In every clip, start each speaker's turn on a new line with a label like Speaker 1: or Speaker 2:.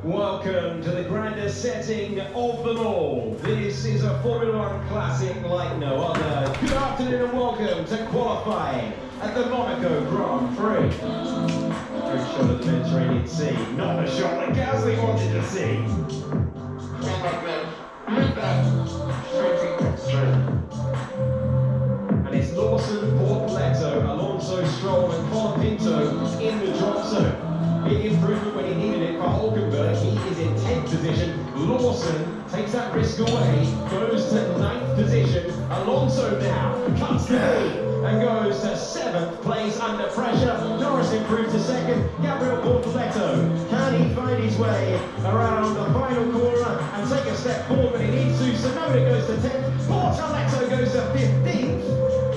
Speaker 1: Welcome to the grandest setting of them all. This is a Formula One classic like no other. Good afternoon and welcome to qualifying at the Monaco Grand Prix. Great shot of the Mediterranean Sea, not the shot that Gasly wanted to see. And it's Lawson, Bortoleto, Alonso, Stroll and Colapinto in the drop zone. Big improvement when he needed it for Hulkenberg. He is in 10th position. Lawson takes that risk away, goes to 9th position. Alonso now cuts the lead and goes to 7th place under pressure. Norris improves to 2nd. Gabriel Bortoleto, can he find his way around the final corner and take a step forward when he needs to? Tsunoda goes to 10th. Bortoleto goes to 15th.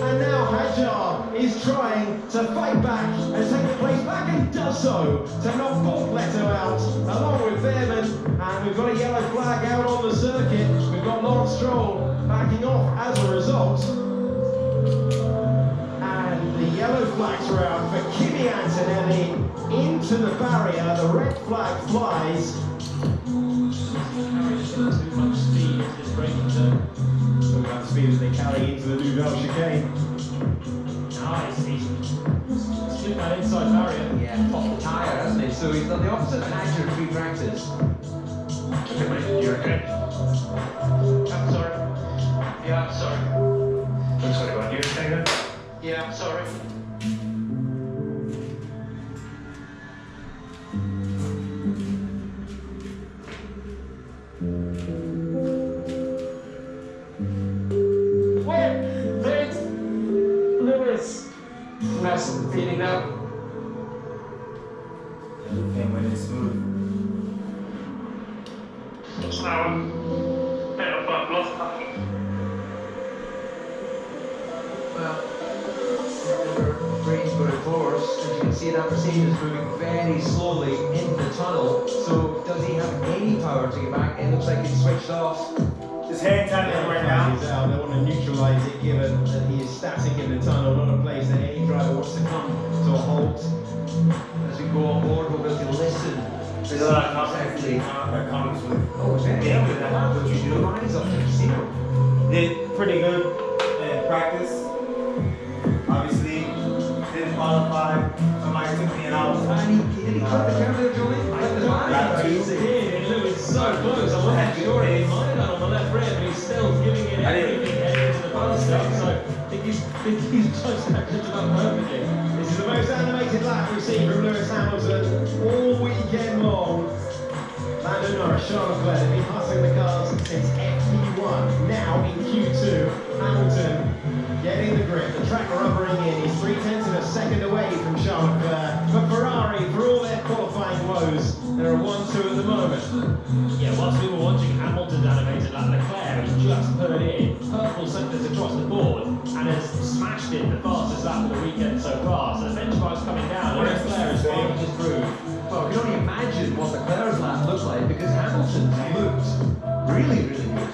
Speaker 1: And now Hadjar is trying to fight back and take the place back and does so to knock Bortoleto out along with Behrman. And we've got a yellow flag out on the circuit. We've got Lawrence Stroll backing off as a result. And the yellow flag's round for Kimi Antonelli into the barrier. The red flag flies. Too much speed into this braking turn. So that speed as they carry into the Nouvelle chicane. Nice, he's split that inside barrier.
Speaker 2: Yeah, popped the tyre, hasn't he? So he's done the opposite of Hadjar in pre-practice.
Speaker 3: Okay, mate, you're okay? I'm sorry. Yeah, I'm sorry. I'm sorry about you, okay then? Yeah, I'm sorry.
Speaker 2: Nice feeling now.
Speaker 4: Everything went smooth.
Speaker 3: It's now a bit of a lost time.
Speaker 2: Well, Green's got a course, as you can see that Mercedes is moving very slowly into the tunnel. So does he have any power to get back? It looks like he's switched off.
Speaker 4: His hand tapping right now.
Speaker 1: He's out. They want to neutralise it given that he is static in the tunnel, not a place that any driver wants to come to a halt.
Speaker 2: As we go on board, we'll be able to listen.
Speaker 4: There's a lot of comments with.
Speaker 2: Oh, is that?
Speaker 4: Yeah, with that.
Speaker 2: What you do? Eyes up there, see them.
Speaker 4: Did pretty good in practice. Obviously, didn't qualify. Somebody took me out.
Speaker 2: And did he cut the camera there, Joey?
Speaker 1: It was so close. I wasn't sure he might have done on the left rear, but he's still giving it everything heading into the front stuff. So I think he's judged that just about perfectly. This is the most animated lap we've seen from Lewis Hamilton all weekend long. Lando Norris, Charles Leclerc have been hustling the cars since FP1. Now in Q2, Hamilton getting the grip, the track rubbering in. He's 3/10 of a second away from Charles Leclerc. But Ferrari, for all their qualifying woes, they're a 1-2 at the moment.
Speaker 5: Yeah, whilst we were watching Hamilton's animated lap, Leclerc has just put in purple centres across the board and has smashed it the fastest lap of the weekend so far. So the benchmark's coming down and Leclerc is finding his groove.
Speaker 2: Well, we can only imagine what Leclerc's lap looks like because Hamilton's looked really, really good.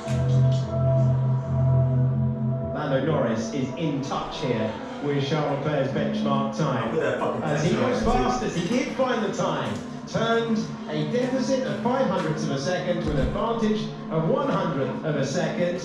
Speaker 1: Lando Norris is in touch here with Charles Leclerc's benchmark time.
Speaker 4: Look at that fucking
Speaker 1: As he
Speaker 4: benchmark.
Speaker 1: goes fastest, he did find the time. Turned a deficit of 0.05 of a second to an advantage of 100th of a second.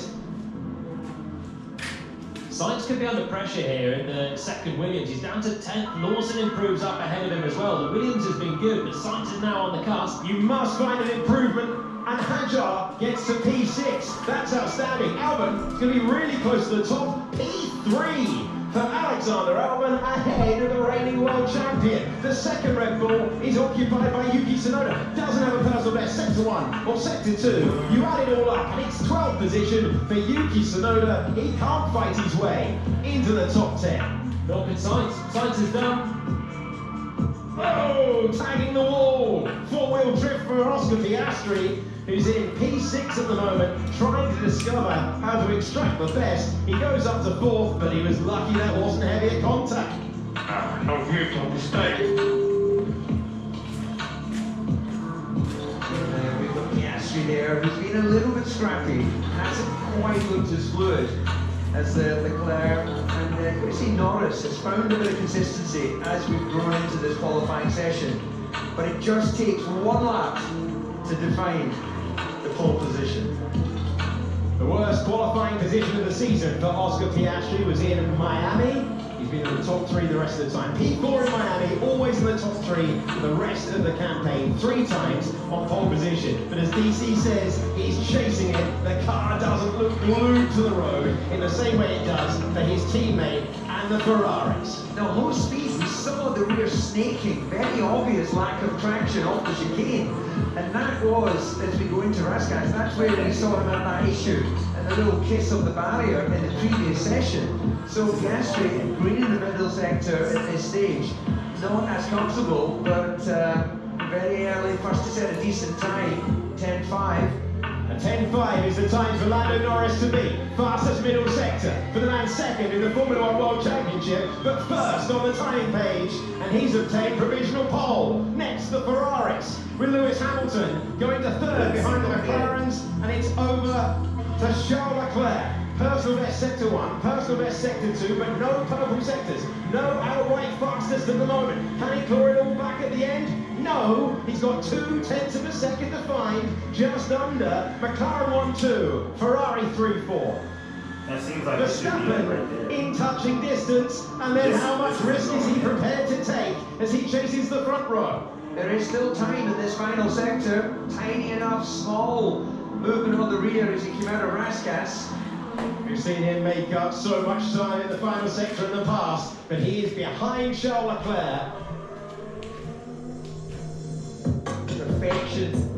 Speaker 5: Sainz could be under pressure here in the second Williams. He's down to 10th. Lawson improves up ahead of him as well. The Williams has been good, but Sainz is now on the cusp.
Speaker 1: You must find an improvement, and Hadjar gets to P6. That's outstanding. Albon is going to be really close to the top. P3 for Alexander Albon ahead of the reigning world champion. The second Red Bull is occupied by Yuki Tsunoda. Doesn't have a personal best. Sector 1 or Sector 2. You add it all up, and it's 12th position for Yuki Tsunoda. He can't fight his way into the top 10.
Speaker 5: Nor can Sainz. Sainz is done.
Speaker 1: Oh, tagging the wall. Four-wheel drift for Oscar Piastri, who's in P6 at the moment, trying to discover how to extract the best. He goes up to 4th, but he was lucky that wasn't heavy at contact.
Speaker 3: No mutual mistake.
Speaker 2: We've got Piastri there, who's been a little bit scrappy. Hasn't quite looked as fluid as Leclerc. And you see Norris has found a bit of consistency as we've grown into this qualifying session. But it just takes one lap to to define the pole position.
Speaker 1: The worst qualifying position of the season for Oscar Piastri was in Miami. He's been in the top 3 the rest of the time. P4 in Miami, always in the top 3 for the rest of the campaign, 3 times on pole position. But as DC says, he's chasing it. The car doesn't look glued to the road in the same way it does for his teammate and the Ferraris.
Speaker 2: Now, low speed, we saw the rear snaking, very obvious lack of traction off the chicane. And that was, as we go into Raskas, that's where we saw him at that issue and the little kiss of the barrier in the previous session. So Piastri, green in the middle sector at this stage, not as comfortable, but very early, first to set a decent time, 10.5.
Speaker 1: A 10.5 is the time for Lando Norris to beat. Fastest middle sector for the man second in the Formula 1 World Championship, but first on the timing page, and he's obtained provisional pole. Next, the Ferraris, with Lewis Hamilton going to 3rd behind the McLarens, and it's over to Charles Leclerc. Personal best sector 1, personal best sector 2, but no purple sectors, no outright fastest at the moment. Can he claw it all back at the end? No, he's got 0.2 of a second to find, just under. McLaren 1-2, Ferrari 3-4.
Speaker 4: That seems like it should be right there.
Speaker 1: Verstappen in touching distance, and then how much risk is he prepared to take as he chases the front row?
Speaker 2: There is still time in this final sector, tiny enough, small movement on the rear as he came out of Raskas.
Speaker 1: We've seen him make up so much time in the final sector in the past, but he is behind Charles Leclerc.
Speaker 2: Perfection.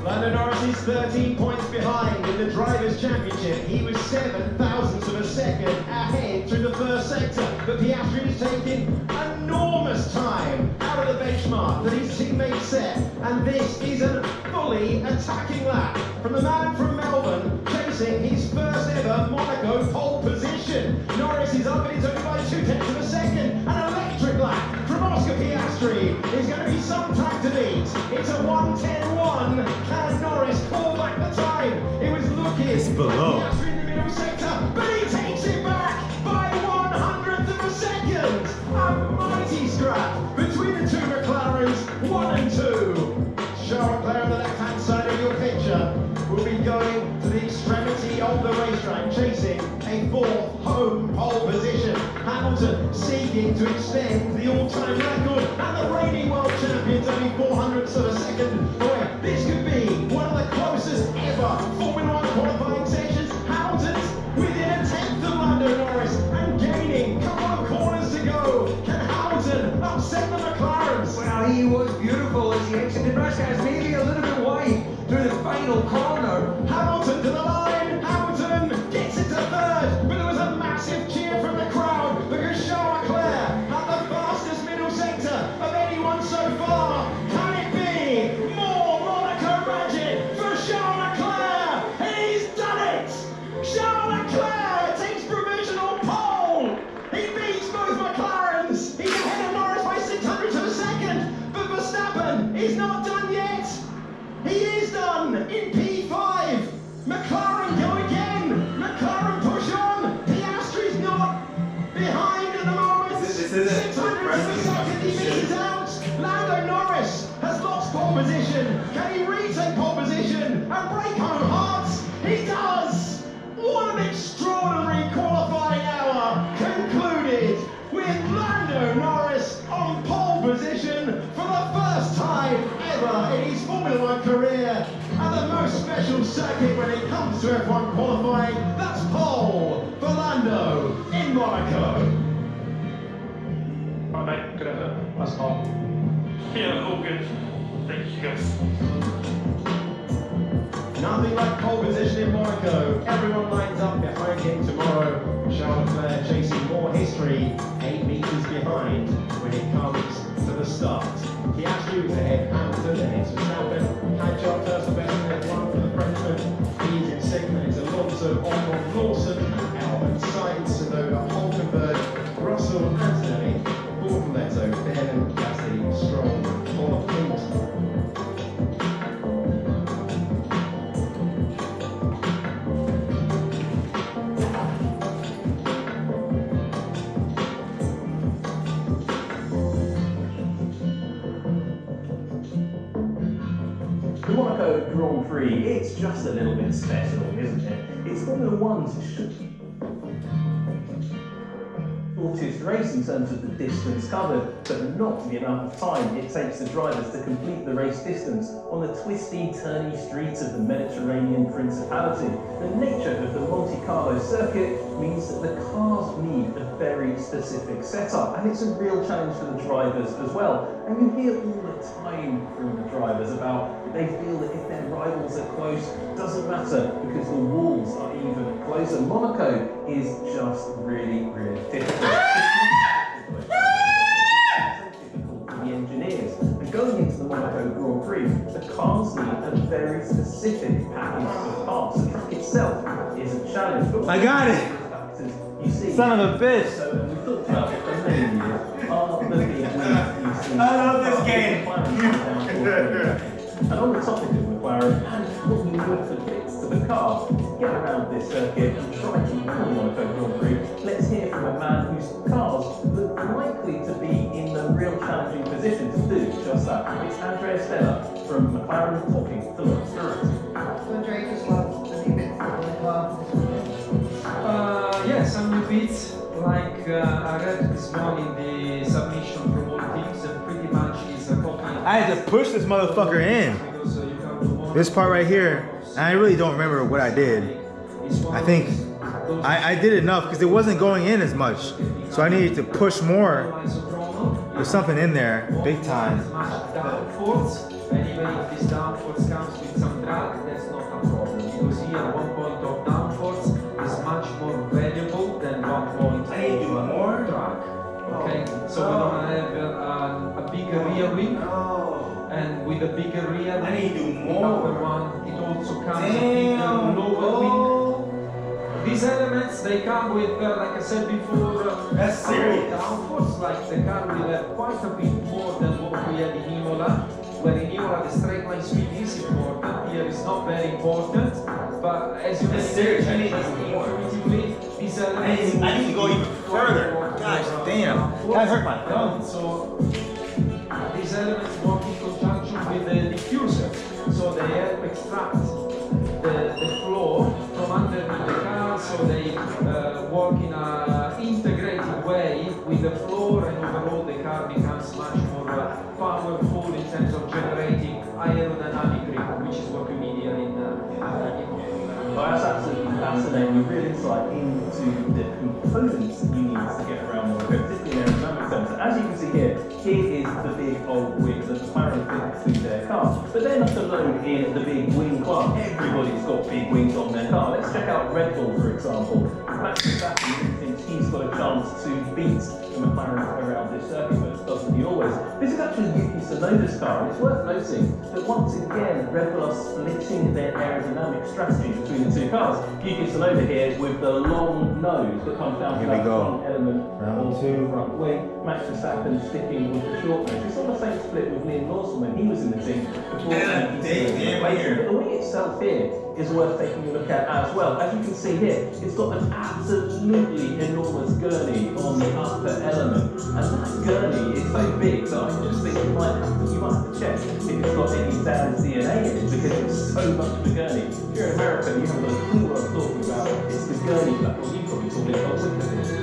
Speaker 1: Lando Norris is 13 points behind in the Drivers' Championship. He was 7 thousandths of a second ahead through the first sector, but Piastri is taking enormous time out of the benchmark that his teammates set, and this is a fully attacking lap from the man from Melbourne, chasing his first ever Monaco pole position. Norris is up, but he's only by 0.2 of a second. An electric lap from Oscar Piastri is going to be some time to beat. It's a 1:10.1. Can Norris call back the time? It was looking at
Speaker 4: below.
Speaker 1: Piastri in the middle sector, but he takes it back by 1/100th of a second. A mighty scrap between the 2 McLarens, 1 and 2. Charles Leclerc on the left-hand side of your picture will be going to the extremity of the racetrack, chasing a 4th home pole position. Hamilton seeking to extend the all-time record, and the reigning world champions only 0.04 of a second away. This could be one of the closest ever Formula 1 qualifying sessions. Hamilton's within a 10th of Lando Norris and gaining a couple of corners to go. Can Hamilton upset the McLarens?
Speaker 2: Well, he was beautiful as he exited Raskas, maybe a little bit wide through the final corner.
Speaker 1: Hamilton to the line. Hamilton gets it to 3rd, but there was a massive cheer from the crowd because Charles Leclerc had the fastest middle sector of anyone so far. Can it be more Monaco magic for Charles Leclerc? And he's done it! Charles Leclerc takes provisional pole. He beats both McLarens. He's ahead of Norris by 0.06 of a second, but Verstappen is not done yet. He is done in P5. McLaren go again. McLaren push on. Piastri's not behind at the moment.
Speaker 4: This isn't
Speaker 1: 600 of a second. He misses out. Lando Norris has lost pole position. Can he retake pole position and break home hearts? He does. What an extraordinary qualifying hour concluded with Lando Norris on pole position for the first time ever in his Formula 1 career, and the most special circuit when it comes to F1 qualifying. That's pole for Lando in Monaco.
Speaker 3: Right, mate, good effort. That's fine. Yeah, all good. Thank you, guys.
Speaker 1: Nothing like pole position in Monaco. Everyone lines up behind him tomorrow. Charles Leclerc chasing more history, 8 meters behind when it comes to the start. Piastri was ahead of Hamilton, and it's Verstappen. Hadjar first best in F1 for the Frenchman. He's in 2nd, and it's Alonso, Ocon, Lawson, Albon, Sainz, Tsunoda, Hulkenberg, Russell, Antonelli, Bortoletto, Vernon, Gasly, Stroll, Paul Pint.
Speaker 6: The Monaco Grand Prix, it's just a little bit special, isn't it? It's Formula One's shortest race in terms of the distance covered, but not the amount of time it takes the drivers to complete the race distance on the twisty, turny streets of the Mediterranean Principality. The nature of the Monte Carlo circuit means that the cars need a very specific setup, and it's a real challenge for the drivers as well. And you hear all the time from the drivers about they feel that if their rivals are close, doesn't matter because the walls are even closer. Monaco is just really, really difficult. The engineers. And going into the Monaco Grand Prix, the cars need a very specific package of parts. The track itself is a challenge. But
Speaker 4: I got it!
Speaker 6: You see,
Speaker 4: Son of a bitch!
Speaker 6: So we talked about it for many years. Are the big wins you see?
Speaker 4: I love this game!
Speaker 6: And on the topic of McLaren and what you would to fix to the car, to get around this circuit and try to win the Monaco Grand Prix, let's hear from a man whose cars look likely to be in the real challenging position to do just that. It's Andrea Stella from McLaren talking to Lawrence Durant.
Speaker 7: So Andrea, just love the new bits of the car this weekend?
Speaker 2: Yes, some new bits. Like I read this morning the submission from all teams, and pretty much is a copy.
Speaker 4: I had to push this motherfucker in.
Speaker 2: Because, you have
Speaker 4: This part right here, and I really don't remember what I did. I think I did enough because it wasn't going in as much. So I needed to push more. There's something in there, big time.
Speaker 2: Downforce, and even if this downforce comes with some drag, that's not a problem. Because here, 1 point of downforce is much more valuable than 1 point
Speaker 4: I need to do more
Speaker 2: drag. Okay, so we're gonna have a bigger rear wing. And with a bigger rear wing,
Speaker 4: I need to do more.
Speaker 2: Number one, it also comes with a bigger lower wing. These elements, they come with, like I said before,
Speaker 4: That's serious.
Speaker 2: downforce. Like the car will have quite a bit more than what we had in Imola. Where in Imola the straight line speed is important. Here it's not very important. But as you can
Speaker 4: serious. I
Speaker 2: see,
Speaker 4: need to do more.
Speaker 2: intuitively, these elements.
Speaker 4: I need to go even further. Gosh damn. That hurt my thumb.
Speaker 2: So these elements work in conjunction with the diffuser. So they help extract the floor from underneath the car, so they work in an integrated way with the floor, and overall the car becomes much more powerful in terms of generating aerodynamic grip, which is what we need here in
Speaker 6: Well, that's absolutely fascinating. A real insight into the components that you need to get around Monaco, particularly in aerodynamic terms. As you can see here is the big old wing that the McLaren fit to their car. But they're not alone in the big wing club. Everybody's got big wings on their car. Let's check out Red Bull, for example. Max Verstappen thinks he's got a chance to beat the McLaren around this circuit, but doesn't he always? This is actually Yuki Tsunoda's car, and it's worth noting that once again, Red Bull are splitting their aerodynamic strategy between the two cars. Yuki Tsunoda here with the long nose that comes down to that front element
Speaker 4: Round
Speaker 6: of
Speaker 4: two.
Speaker 6: the front wing. Max Verstappen sticking with the short nose. We saw the same split with Liam Lawson when he was in the team before but the wing itself here is worth taking a look at as well. As you can see here, it's got an absolutely enormous gurney on the upper element, and that gurney is so big that I just think you might have to check if it's got any Dan's DNA in it, because it's so much of a gurney. If you're in America, you haven't got a clue what I'm talking about. It's the gurney platform. You probably call it a wicket.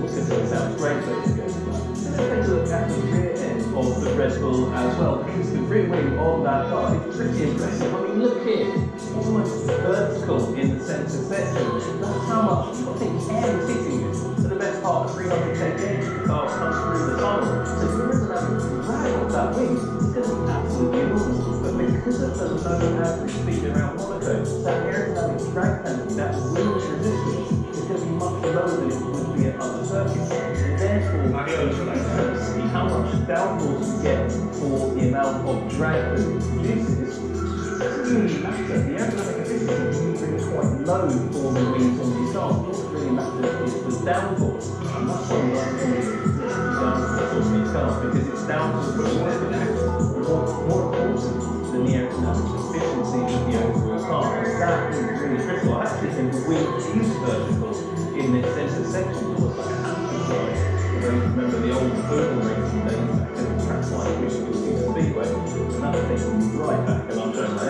Speaker 6: It sounds great, but it's good. Let's take a look at the rear end of the Red Bull as well, because the rear wing of that car is pretty impressive. I mean, look here, almost vertical in the centre section. That's how much air is hitting you. For the best part of 300 km, the car comes through the tunnel. So if there isn't a drag on that wing, it's going to be absolutely enormous. But because of the low average speed around Monaco, that aerodynamic drag penalty, that wing resistance, is going to be much lower than it would be at other circuits. Therefore, see how much downforce you get for the amount of drag that it produces. Doesn't really matter. The aerodynamic efficiency is really quite low for the wings on these cars. What really matters is the downforce. And that's why we like to use downforce on these cars, because it's downforce which is more important than the aerodynamic efficiency of the overall car. That is really critical. I actually think the wing is vertical in this centre section. It looks like a hamster size. Remember the old oval racing days back in the track like which was in the speedway, and that's taking you right back, and I'm showing that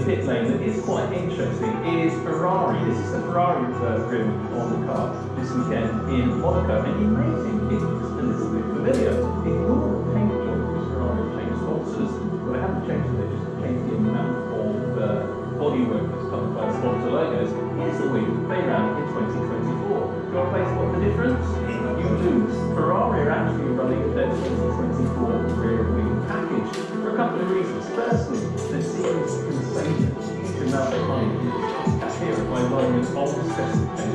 Speaker 6: pit lane that is quite interesting is Ferrari. This is the Ferrari driven on the car this weekend in Monaco, and you may think it looks a little bit familiar. Ignore the paint job, because Ferrari have changed sponsors. Well, they haven't changed it, they just changed the amount of bodywork that's covered by the sponsor logos. Here's the wing they ran in 2024. Do you want to place what the difference? You lose. Ferrari are actually running their 2024 rear wing package for a couple of reasons. Firstly, the series can save a huge amount of money here by running an old specification.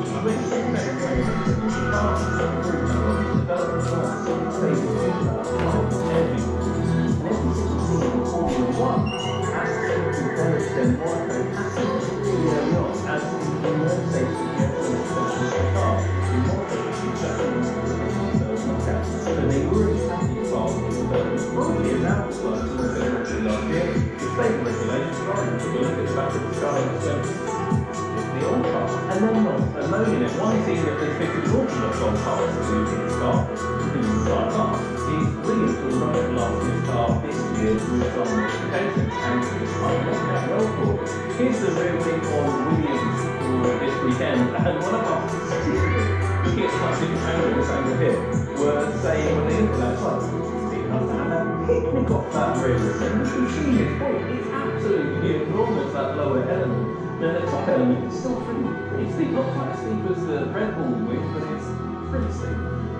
Speaker 6: And then not alone in it, one thing that has fitted an awful lot on cars to his car, is Williams will run it last in his car this year with some modifications, and it's quite working out well for. Here's the rear wing on Williams for this weekend, and one of our statistically, looking at quite different angle this angle here, were saying when they look at that, it's like, big enough to have a picnic off that rear wing. You can see his point, it's absolutely enormous, that lower element. Then the top element is still pretty steep, not quite as steep as the Red Bull wing, but it's pretty steep.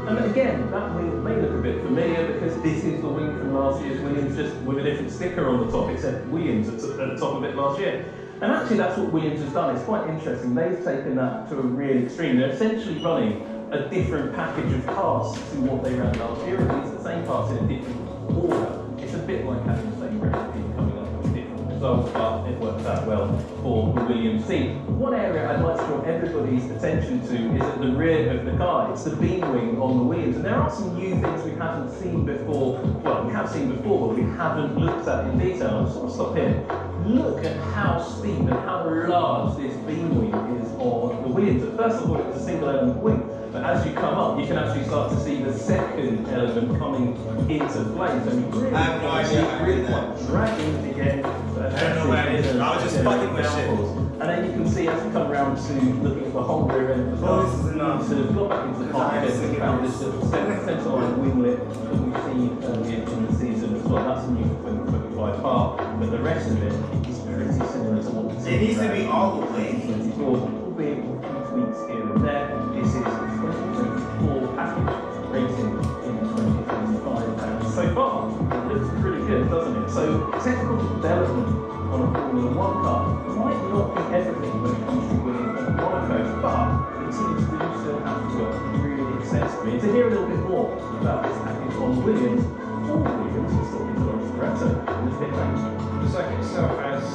Speaker 6: And again, that wing may look a bit familiar because this is the wing from last year's Williams, just with a different sticker on the top. It said Williams at the top of it last year. And actually that's what Williams has done. It's quite interesting. They've taken that to a real extreme. They're essentially running a different package of parts to what they ran last year. It's the same parts in a different order. It's a bit like having the same recipe coming up with different results, but it works out well for the Williams team. One area I'd like to draw everybody's attention to is at the rear of the car. It's the beam wing on the Williams, and there are some new things we haven't seen before. Well, we have seen before, but we haven't looked at in detail. I just want to stop here. Look at how steep and how large this beam wing is on the Williams. At first I thought it was a single element wing, but as you come up, you can actually start to see the second element coming into play. So you really,
Speaker 4: I have no idea how I did that.
Speaker 6: dragging again.
Speaker 4: I don't know what I did. I was just fucking with shit.
Speaker 6: And then you can see as we come around to looking at the whole rear end as well,
Speaker 4: this is enough.
Speaker 6: so we've got back into the cockpit and found this little centre-line winglet that we've seen earlier in the season as well. That's a new 2025 part, but the rest of it is pretty similar to what we've seen.
Speaker 4: It needs to be all the way.
Speaker 6: 2024, albeit with a few tweaks here and there. This is the 2024 package racing in 2025, and so far it looks pretty good, doesn't it? So technical development on a Formula 1 car might not be everything when it comes to winning on Monaco, but the teams do still have to work really extensively. And to hear a little bit more about this package on Williams, for Williams, we're talking to Lawrence Loretto in the pit lane.
Speaker 8: The circuit itself has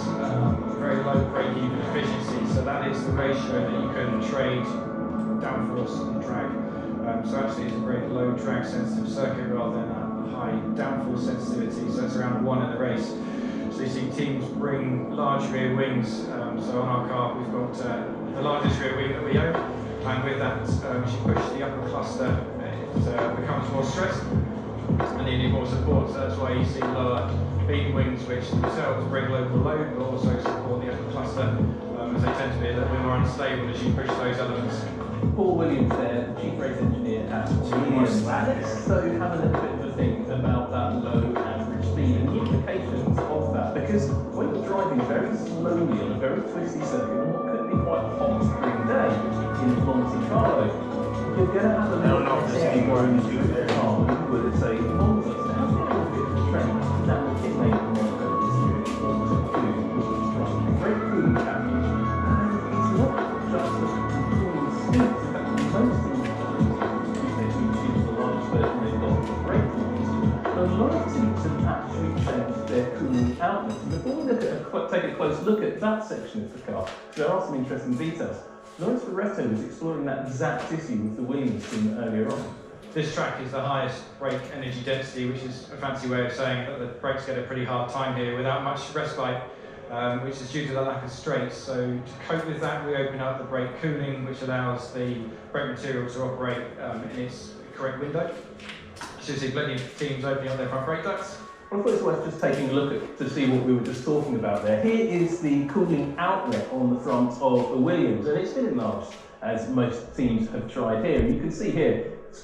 Speaker 8: very low break-even efficiency, so that is the ratio that you can trade downforce and drag. So actually it's a very low drag sensitive circuit rather than a high downforce sensitivity, so it's around 1 in the race. So you see teams bring large rear wings, so on our car we've got the largest rear wing that we own, and with that as you push the upper cluster it becomes more stressed and you need more support, so that's why you see lower beam wings which themselves bring local load but also support the upper cluster as they tend to be a little bit more unstable as you push those elements.
Speaker 6: Paul Williams there, Chief Race Engineer at Williams. Let's so have a little bit of a think about that low average speed and the implications of that, because when you're driving very slowly on a very twisty circuit on what could be quite a hot spring day in Monte Carlo, you're going to have a little bit more in the car than you would at say Monza. So how's the little bit of a trend down the pit lane in Monaco this year in Formula 2, which is driving a great cooling package, and it's not just the cooling seats. In fact, most of the largest version they've got great cooling. But a lot of teams have actually changed their cooling outlets. And before we take a close look at that section of the car, there are some interesting details. Lawrence Loretto was exploring that exact issue with the Williams team earlier on.
Speaker 8: This track is the highest brake energy density, which is a fancy way of saying that the brakes get a pretty hard time here without much respite, which is due to the lack of straights. So to cope with that, we open up the brake cooling, which allows the brake material to operate in its correct window. So you see plenty of teams opening up their front brake ducts,
Speaker 6: Well, I thought it's worth just taking a look at to see what we were just talking about there. Here is the cooling outlet on the front of the Williams, and it's been enlarged, as most teams have tried here. And you can see here, it's